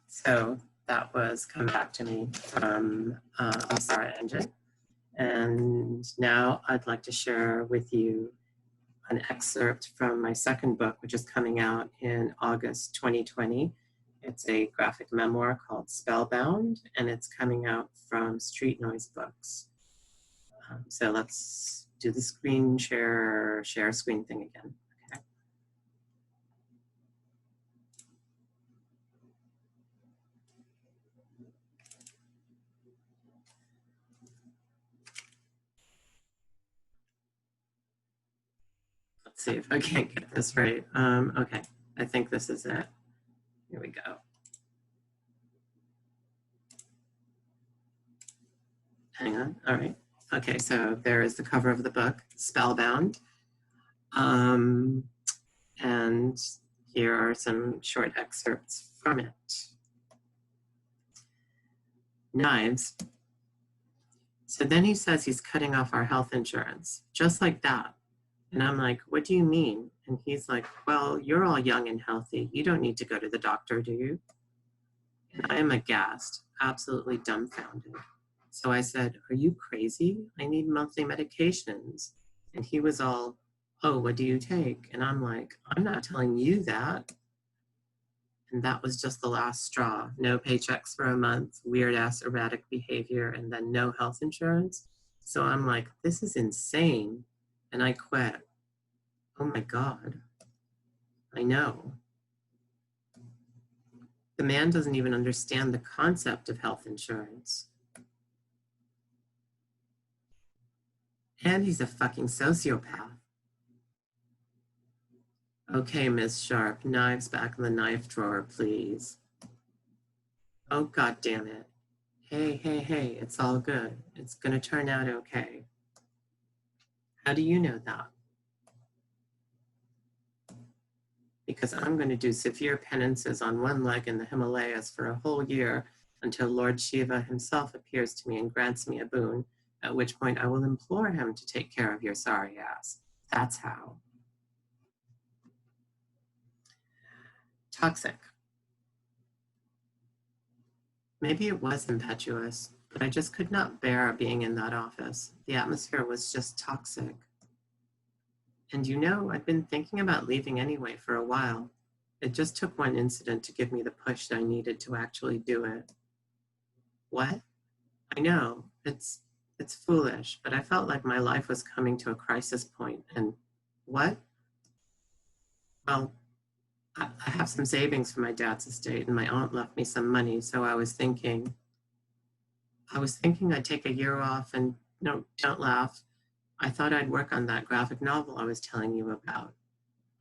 So that was Come Back to Me from Sur Rodney. And now I'd like to share with you an excerpt from my second book, which is coming out in August 2020. It's a graphic memoir called Spellbound, and it's coming out from Street Noise Books. So let's do the screen share screen thing again. Okay. Let's see if I can't get this right. Okay, I think this is it. Here we go. Hang on, all right. Okay, so there is the cover of the book, Spellbound. And here are some short excerpts from it. Knives. So then he says he's cutting off our health insurance, just like that. And I'm like, what do you mean? And he's like, well, you're all young and healthy. You don't need to go to the doctor, do you? And I am aghast, absolutely dumbfounded. So I said, are you crazy? I need monthly medications. And he was all, oh, what do you take? And I'm like, I'm not telling you that. And that was just the last straw. No paychecks for a month, weird ass erratic behavior, and then no health insurance. So I'm like, this is insane. And I quit. Oh my God. I know. The man doesn't even understand the concept of health insurance. And he's a fucking sociopath. Okay, Miss Sharp, knives back in the knife drawer, please. Oh, God damn it. Hey, it's all good. It's gonna turn out okay. How do you know that? Because I'm gonna do severe penances on one leg in the Himalayas for a whole year until Lord Shiva himself appears to me and grants me a boon, at which point I will implore him to take care of your sorry ass. That's how. Toxic. Maybe it was impetuous, but I just could not bear being in that office. The atmosphere was just toxic. And you know, I'd been thinking about leaving anyway for a while. It just took one incident to give me the push that I needed to actually do it. What? I know, it's foolish, but I felt like my life was coming to a crisis point. And what? Well, I have some savings from my dad's estate, and my aunt left me some money, so I was thinking I'd take a year off, and no, don't laugh. I thought I'd work on that graphic novel I was telling you about.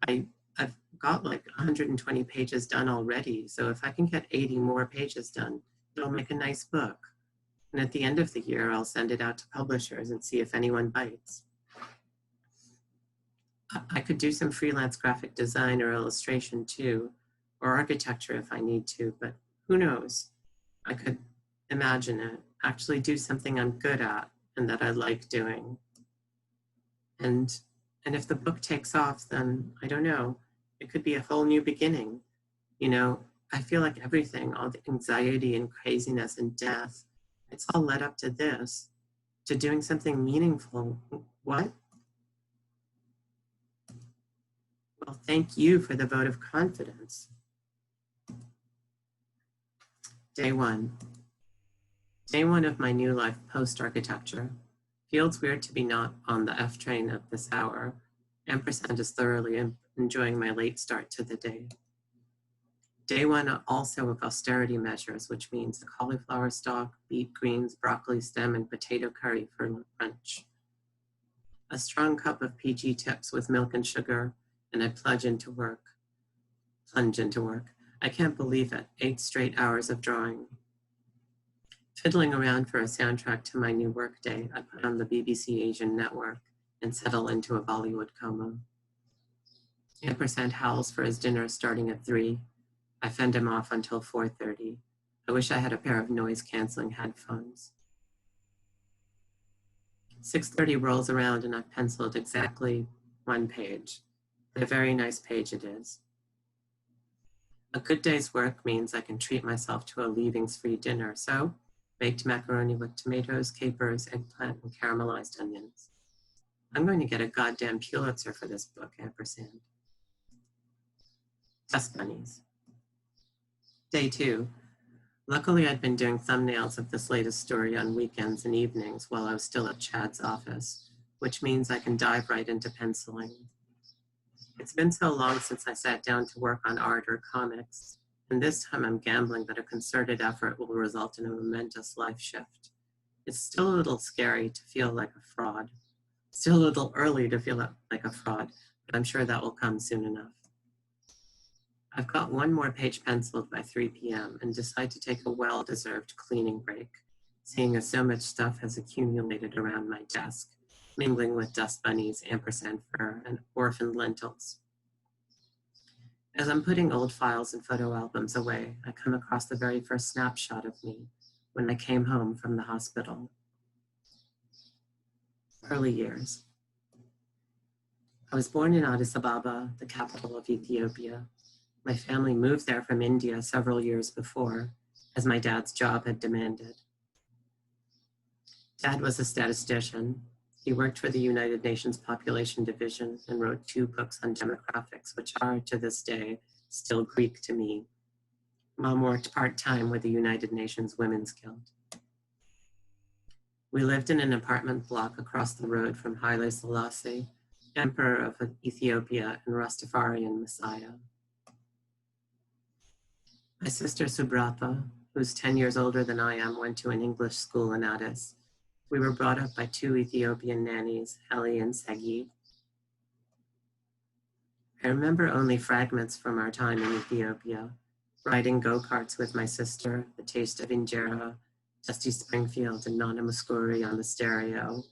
I've got like 120 pages done already, so if I can get 80 more pages done, it'll make a nice book. And at the end of the year, I'll send it out to publishers and see if anyone bites. I could do some freelance graphic design or illustration too, or architecture if I need to, but who knows? I could imagine it, actually do something I'm good at and that I like doing. And if the book takes off, then I don't know, it could be a whole new beginning. You know, I feel like everything, all the anxiety and craziness and death, it's all led up to this, to doing something meaningful. What? Well, thank you for the vote of confidence. Day one. Day one of my new life post-architecture. Feels weird to be not on the F train at this hour. Ampersand is thoroughly enjoying my late start to the day. Day one also of austerity measures, which means a cauliflower stalk, beet greens, broccoli stem, and potato curry for lunch. A strong cup of PG Tips with milk and sugar, and I plunge into work. I can't believe it, 8 straight hours of drawing. Fiddling around for a soundtrack to my new workday, I put on the BBC Asian network and settle into a Bollywood coma. Ampersand howls for his dinner starting at 3. I fend him off until 4:30. I wish I had a pair of noise-canceling headphones. 6:30 rolls around and I've penciled exactly 1 page. But a very nice page it is. A good day's work means I can treat myself to a leavings-free dinner, so baked macaroni with tomatoes, capers, eggplant, and caramelized onions. I'm going to get a goddamn Pulitzer for this book, Ampersand. Dust bunnies. Day 2. Luckily, I'd been doing thumbnails of this latest story on weekends and evenings while I was still at Chad's office, which means I can dive right into penciling. It's been so long since I sat down to work on art or comics, and this time I'm gambling that a concerted effort will result in a momentous life shift. It's still a little scary to feel like a fraud. Still a little early to feel like a fraud, but I'm sure that will come soon enough. I've got 1 more page penciled by 3 p.m. and decide to take a well-deserved cleaning break, seeing as so much stuff has accumulated around my desk, mingling with dust bunnies, ampersand fur, and orphaned lentils. As I'm putting old files and photo albums away, I come across the very first snapshot of me when I came home from the hospital. Early years. I was born in Addis Ababa, the capital of Ethiopia. My family moved there from India several years before, as my dad's job had demanded. Dad was a statistician. He worked for the United Nations Population Division and wrote 2 books on demographics, which are, to this day, still Greek to me. Mom worked part-time with the United Nations Women's Guild. We lived in an apartment block across the road from Haile Selassie, Emperor of Ethiopia and Rastafarian Messiah. My sister Subrata, who's 10 years older than I am, went to an English school in Addis. We were brought up by 2 Ethiopian nannies, Heli and Segi. I remember only fragments from our time in Ethiopia, riding go-karts with my sister, the taste of injera, Dusty Springfield and Nana Muscuri on the stereo,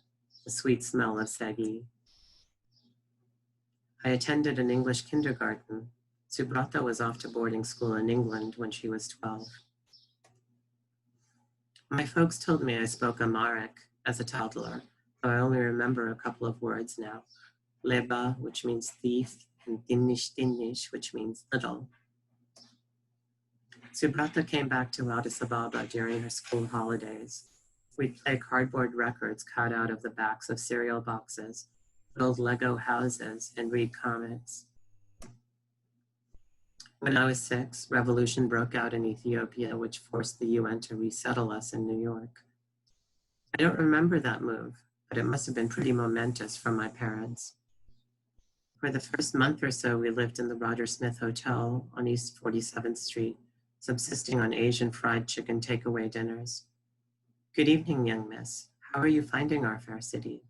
the sweet smell of Segi. I attended an English kindergarten. Subrata was off to boarding school in England when she was 12. My folks told me I spoke Amharic as a toddler, though I only remember a couple of words now. Leba, which means thief, and Dinnish, which means little. Subrata came back to Addis Ababa during her school holidays. We'd play cardboard records cut out of the backs of cereal boxes, build Lego houses, and read comics. When I was 6, revolution broke out in Ethiopia, which forced the UN to resettle us in New York. I don't remember that move, but it must have been pretty momentous for my parents. For the first month or so, we lived in the Roger Smith Hotel on East 47th Street, subsisting on Asian fried chicken takeaway dinners. Good evening, young miss. How are you finding our fair city?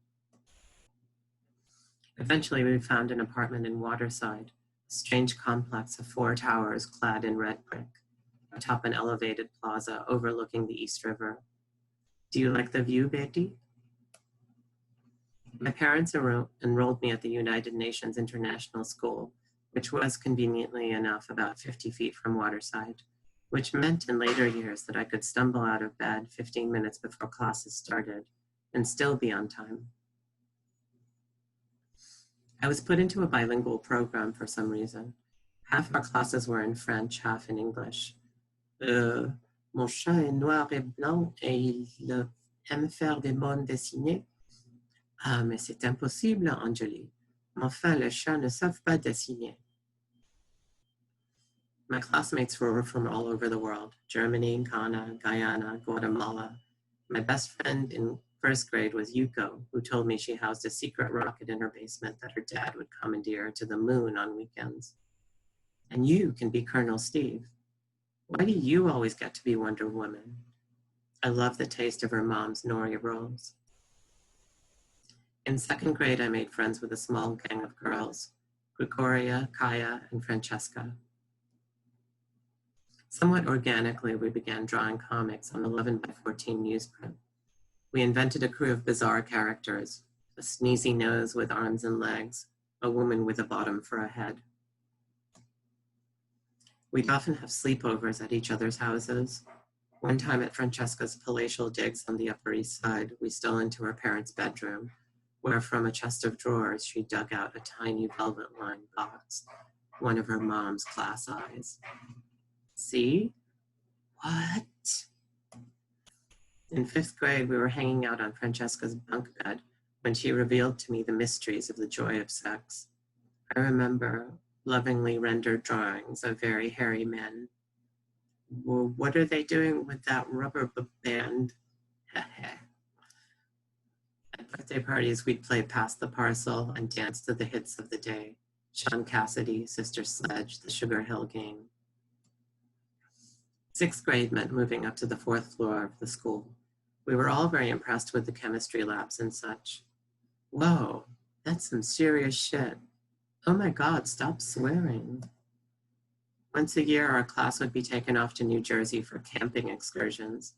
Eventually, we found an apartment in Waterside, a strange complex of 4 towers clad in red brick, atop an elevated plaza overlooking the East River. Do you like the view, Betty? My parents enrolled me at the United Nations International School, which was conveniently enough about 50 feet from Waterside, which meant in later years that I could stumble out of bed 15 minutes before classes started and still be on time. I was put into a bilingual program for some reason. Half our classes were in French, half in English. Mon chat est noir et blanc et il aime faire des bonnes dessinées. Ah, mais c'est impossible, Angélie. Enfin, les chats ne savent pas dessiner. My classmates were from all over the world, Germany, Ghana, Guyana, Guatemala. My best friend in first grade was Yuko, who told me she housed a secret rocket in her basement that her dad would commandeer to the moon on weekends. And you can be Colonel Steve. Why do you always get to be Wonder Woman? I love the taste of her mom's nori rolls. In second grade, I made friends with a small gang of girls, Gregoria, Kaya, and Francesca. Somewhat organically, we began drawing comics on 11 by 14 newsprint. We invented a crew of bizarre characters, a sneezy nose with arms and legs, a woman with a bottom for a head. We'd often have sleepovers at each other's houses. One time at Francesca's palatial digs on the Upper East Side, we stole into her parents' bedroom, where from a chest of drawers, she dug out a tiny velvet-lined box, one of her mom's glass eyes. See? What? In fifth grade, we were hanging out on Francesca's bunk bed when she revealed to me the mysteries of the joy of sex. I remember lovingly rendered drawings of very hairy men. Well, what are they doing with that rubber band? At birthday parties, we'd play Pass the Parcel and dance to the hits of the day. Sean Cassidy, Sister Sledge, the Sugar Hill Gang. Sixth grade meant moving up to the fourth floor of the school. We were all very impressed with the chemistry labs and such. Whoa, that's some serious shit. Oh my God, stop swearing. Once a year, our class would be taken off to New Jersey for camping excursions.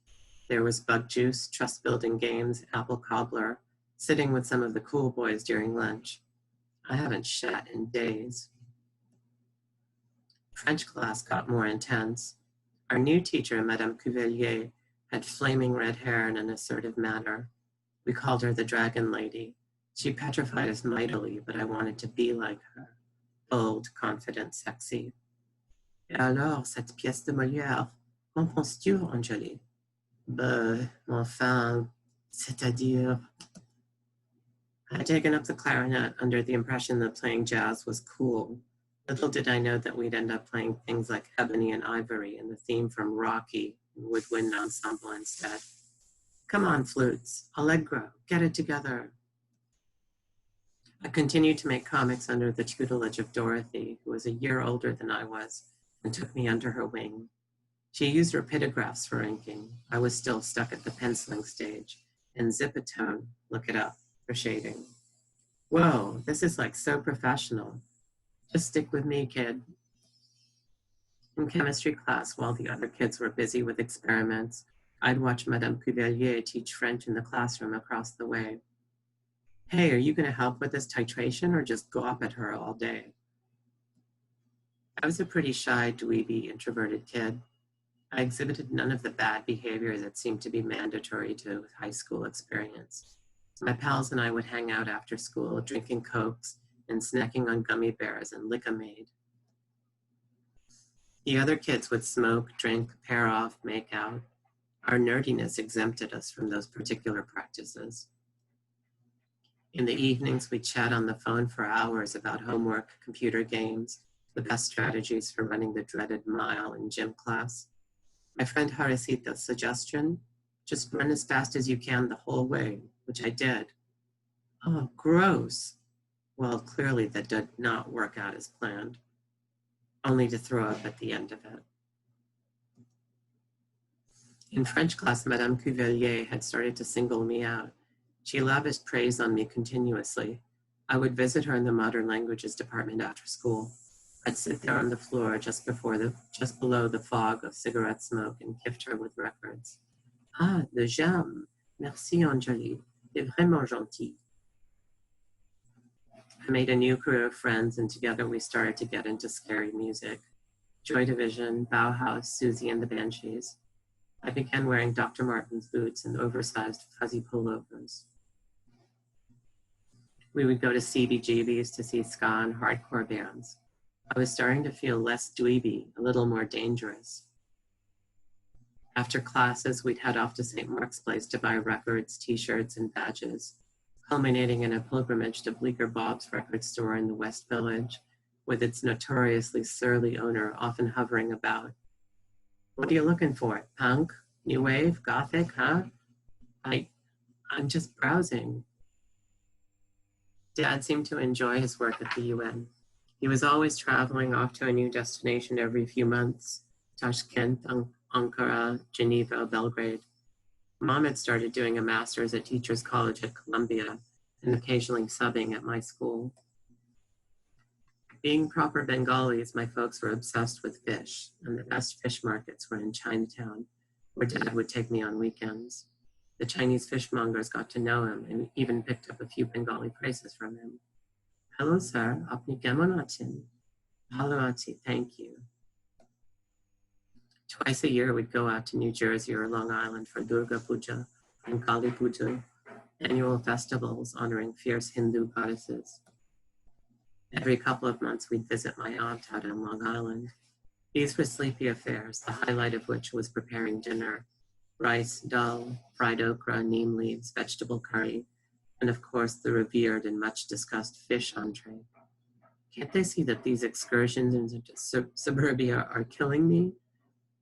There was bug juice, trust building games, apple cobbler, sitting with some of the cool boys during lunch. I haven't shat in days. French class got more intense. Our new teacher, Madame Cuvelier, had flaming red hair and an assertive manner. We called her the Dragon Lady. She petrified us mightily, but I wanted to be like her. Bold, confident, sexy. Et alors, cette pièce de Molière, qu'en penses-tu, Angélie? Enfin, c'est-à-dire... I had taken up the clarinet under the impression that playing jazz was cool. Little did I know that we'd end up playing things like Ebony and Ivory and the theme from Rocky and woodwind ensemble instead. Come on, flutes, allegro, get it together. I continued to make comics under the tutelage of Dorothy, who was a year older than I was, and took me under her wing. She used rapidographs for inking. I was still stuck at the penciling stage, and Zipatone, look it up, for shading. Whoa, this is like so professional. Just stick with me, kid. In chemistry class, while the other kids were busy with experiments, I'd watch Madame Cuvelier teach French in the classroom across the way. Hey, are you going to help with this titration or just go up at her all day? I was a pretty shy, dweeby, introverted kid. I exhibited none of the bad behavior that seemed to be mandatory to high school experience. My pals and I would hang out after school, drinking Cokes and snacking on gummy bears and Lick-a-Maid. The other kids would smoke, drink, pair off, make out. Our nerdiness exempted us from those particular practices. In the evenings, we'd chat on the phone for hours about homework, computer games, the best strategies for running the dreaded mile in gym class. My friend Harisita's suggestion, just run as fast as you can the whole way, which I did. Oh, gross. Well, clearly that did not work out as planned, only to throw up at the end of it. In French class, Madame Cuvelier had started to single me out. She lavished praise on me continuously. I would visit her in the modern languages department after school. I'd sit there on the floor just below the fog of cigarette smoke and gift her with records. Ah, le j'aime. Merci, Angélie. C'est vraiment gentil. I made a new crew of friends, and together we started to get into scary music. Joy Division, Bauhaus, Susie and the Banshees. I began wearing Dr. Martens boots and oversized fuzzy pullovers. We would go to CBGBs to see ska and hardcore bands. I was starting to feel less dweeby, a little more dangerous. After classes, we'd head off to St. Mark's Place to buy records, t-shirts, and badges, culminating in a pilgrimage to Bleecker Bob's record store in the West Village, with its notoriously surly owner often hovering about. What are you looking for? Punk? New wave? Gothic? Huh? I'm just browsing. Dad seemed to enjoy his work at the UN. He was always traveling off to a new destination every few months, Tashkent, Ankara, Geneva, Belgrade. Mom had started doing a master's at Teachers College at Columbia and occasionally subbing at my school. Being proper Bengalis, my folks were obsessed with fish, and the best fish markets were in Chinatown, where Dad would take me on weekends. The Chinese fishmongers got to know him and even picked up a few Bengali phrases from him. Hello, sir. Apni kemon achen? Bhalo achi, thank you. Twice a year, we'd go out to New Jersey or Long Island for Durga Puja and Kali Puja, annual festivals honoring fierce Hindu goddesses. Every couple of months, we'd visit my aunt out on Long Island. These were sleepy affairs, the highlight of which was preparing dinner: rice, dal, fried okra, neem leaves, vegetable curry, and of course, the revered and much discussed fish entree. Can't they see that these excursions into suburbia are killing me?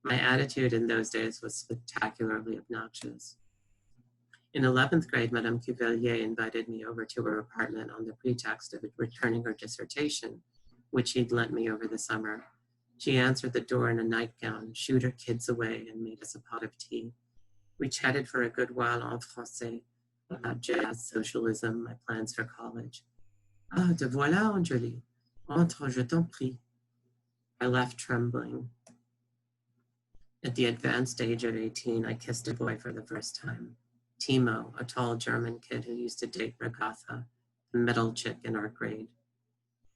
My attitude in those days was spectacularly obnoxious. In 11th grade, Madame Cuvelier invited me over to her apartment on the pretext of returning her dissertation, which she'd lent me over the summer. She answered the door in a nightgown, shooed her kids away, and made us a pot of tea. We chatted for a good while en français about jazz, socialism, my plans for college. Ah, te voilà, Angélie. Entre, je t'en prie. I left trembling. At the advanced age of 18, I kissed a boy for the first time. Timo, a tall German kid who used to date Ragatha, the middle chick in our grade.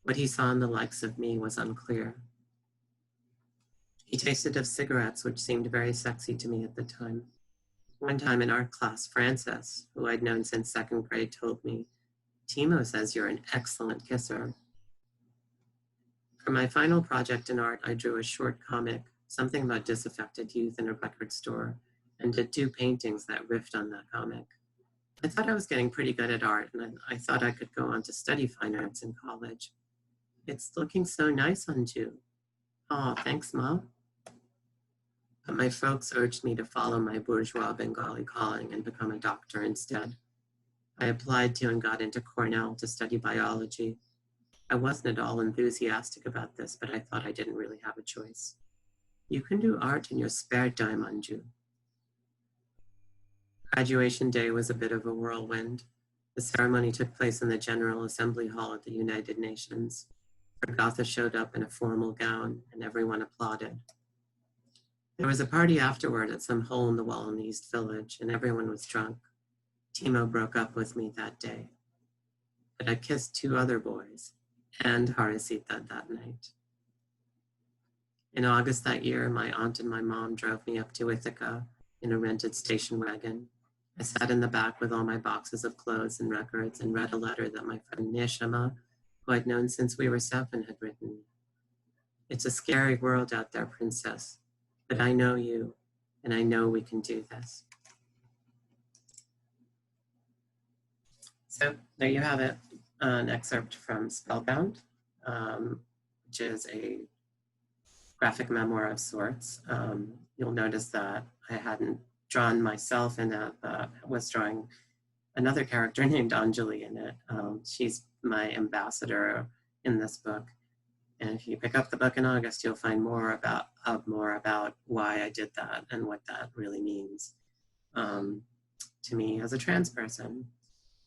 What he saw in the likes of me was unclear. He tasted of cigarettes, which seemed very sexy to me at the time. One time in art class, Frances, who I'd known since 2nd grade, told me, Timo says you're an excellent kisser. For my final project in art, I drew a short comic, something about disaffected youth in a record store, and did 2 paintings that riffed on that comic. I thought I was getting pretty good at art, and I thought I could go on to study fine arts in college. It's looking so nice on you. Oh, thanks, Ma. But my folks urged me to follow my bourgeois Bengali calling and become a doctor instead. I applied to and got into Cornell to study biology. I wasn't at all enthusiastic about this, but I thought I didn't really have a choice. You can do art in your spare time, Anju. Graduation day was a bit of a whirlwind. The ceremony took place in the General Assembly Hall at the United Nations. Ragatha showed up in a formal gown, and everyone applauded. There was a party afterward at some hole in the wall in the East Village, and everyone was drunk. Timo broke up with me that day. But I kissed 2 other boys, and Harisita that night. In August that year, my aunt and my mom drove me up to Ithaca in a rented station wagon. I sat in the back with all my boxes of clothes and records and read a letter that my friend Nishama, who I'd known since we were 7, had written. It's a scary world out there, princess, but I know you, and I know we can do this. So there you have it, an excerpt from Spellbound, which is a graphic memoir of sorts. You'll notice that I hadn't drawn myself in it, but was drawing another character named Anjali in it. She's my ambassador in this book. And if you pick up the book in August, you'll find more about why I did that and what that really means to me as a trans person.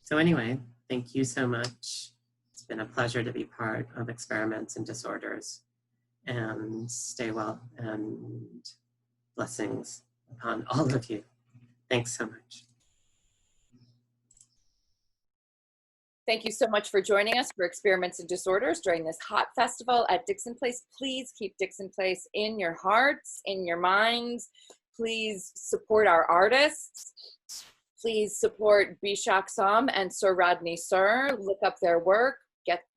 So anyway, thank you so much. It's been a pleasure to be part of Experiments in Disorders. And stay well, and blessings upon all of you. Thanks so much. Thank you so much for joining us for Experiments in Disorders during this hot festival at Dixon Place. Please keep Dixon Place in your hearts, in your minds. Please support our artists. Please support Bishakh and Sur Rodney. Look up their work,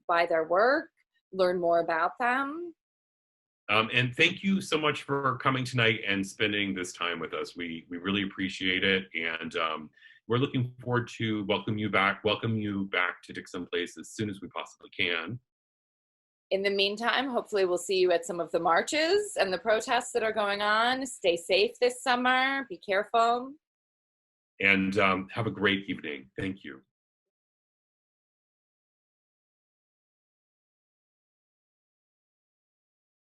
buy their work. learn more about them. And thank you so much for coming tonight and spending this time with us. We really appreciate it, and we're looking forward to welcome you back to Dixon Place as soon as we possibly can. In the meantime, hopefully we'll see you at some of the marches and the protests that are going on. Stay safe this summer. Be careful. And have a great evening. Thank you.